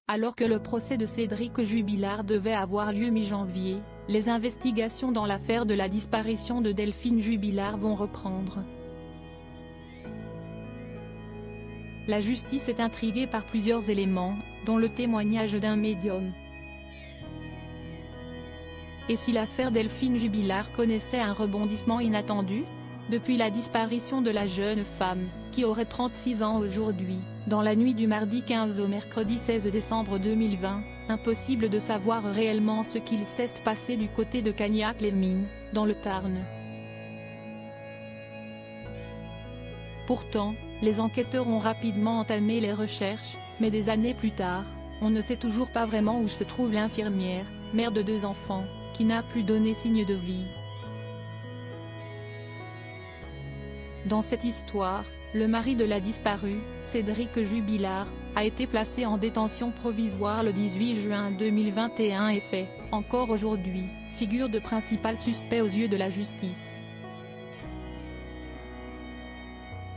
Alors que le procès de Cédric Jubilard devait avoir lieu mi-janvier, les investigations dans l'affaire de la disparition de Delphine Jubilard vont reprendre. La justice est intriguée par plusieurs éléments, dont le témoignage d'un médium. Et si l'affaire Delphine Jubilard connaissait un rebondissement inattendu ? Depuis la disparition de la jeune femme, qui aurait 36 ans aujourd'hui, dans la nuit du mardi 15 au mercredi 16 décembre 2020, impossible de savoir réellement ce qu'il s'est passé du côté de Cagnac-les-Mines, dans le Tarn. Pourtant, les enquêteurs ont rapidement entamé les recherches, mais des années plus tard, on ne sait toujours pas vraiment où se trouve l'infirmière, mère de 2 enfants, qui n'a plus donné signe de vie. Dans cette histoire, le mari de la disparue, Cédric Jubilard, a été placé en détention provisoire le 18 juin 2021 et fait, encore aujourd'hui, figure de principal suspect aux yeux de la justice.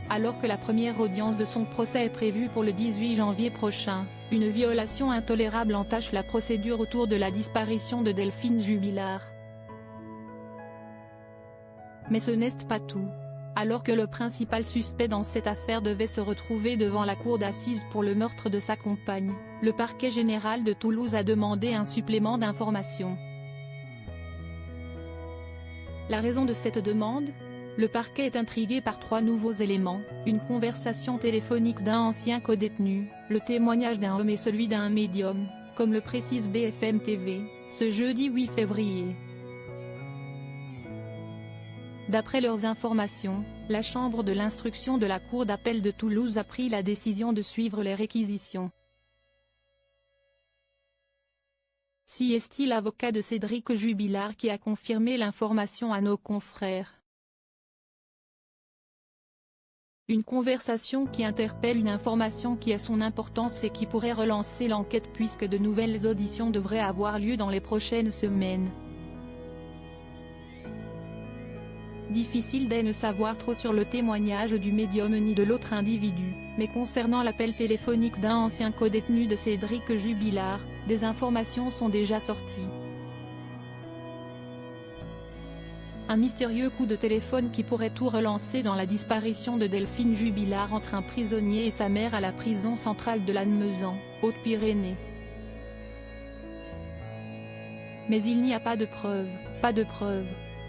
Alors que la première audience de son procès est prévue pour le 18 janvier prochain, une violation intolérable entache la procédure autour de la disparition de Delphine Jubilard. Mais ce n'est pas tout. Alors que le principal suspect dans cette affaire devait se retrouver devant la cour d'assises pour le meurtre de sa compagne, le parquet général de Toulouse a demandé un supplément d'information. La raison de cette demande ? Le parquet est intrigué par 3 nouveaux éléments, une conversation téléphonique d'un ancien codétenu, le témoignage d'un homme et celui d'un médium, comme le précise BFM TV, ce jeudi 8 février. D'après leurs informations, la chambre de l'instruction de la cour d'appel de Toulouse a pris la décision de suivre les réquisitions. Si est-il l'avocat de Cédric Jubilard qui a confirmé l'information à nos confrères. Une conversation qui interpelle, une information qui a son importance et qui pourrait relancer l'enquête puisque de nouvelles auditions devraient avoir lieu dans les prochaines semaines. Difficile de ne savoir trop sur le témoignage du médium ni de l'autre individu, mais concernant l'appel téléphonique d'un ancien codétenu de Cédric Jubilard, des informations sont déjà sorties. Un mystérieux coup de téléphone qui pourrait tout relancer dans la disparition de Delphine Jubilard entre un prisonnier et sa mère à la prison centrale de Lannemezan, Hautes-Pyrénées. Mais il n'y a pas de preuves,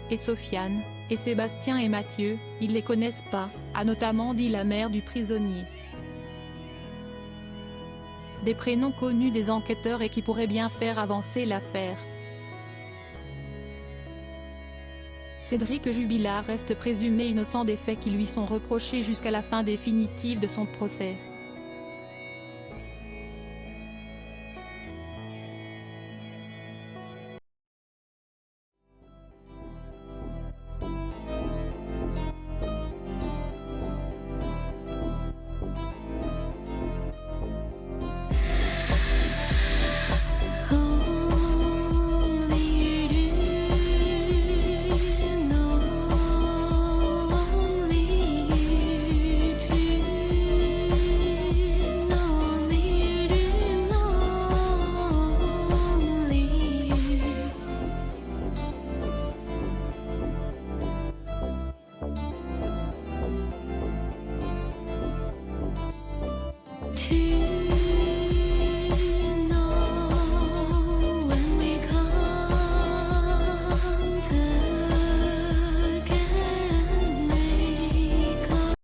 Et Sofiane, et Sébastien et Mathieu, ils les connaissent pas, a notamment dit la mère du prisonnier. Des prénoms connus des enquêteurs et qui pourraient bien faire avancer l'affaire. Cédric Jubilard reste présumé innocent des faits qui lui sont reprochés jusqu'à la fin définitive de son procès.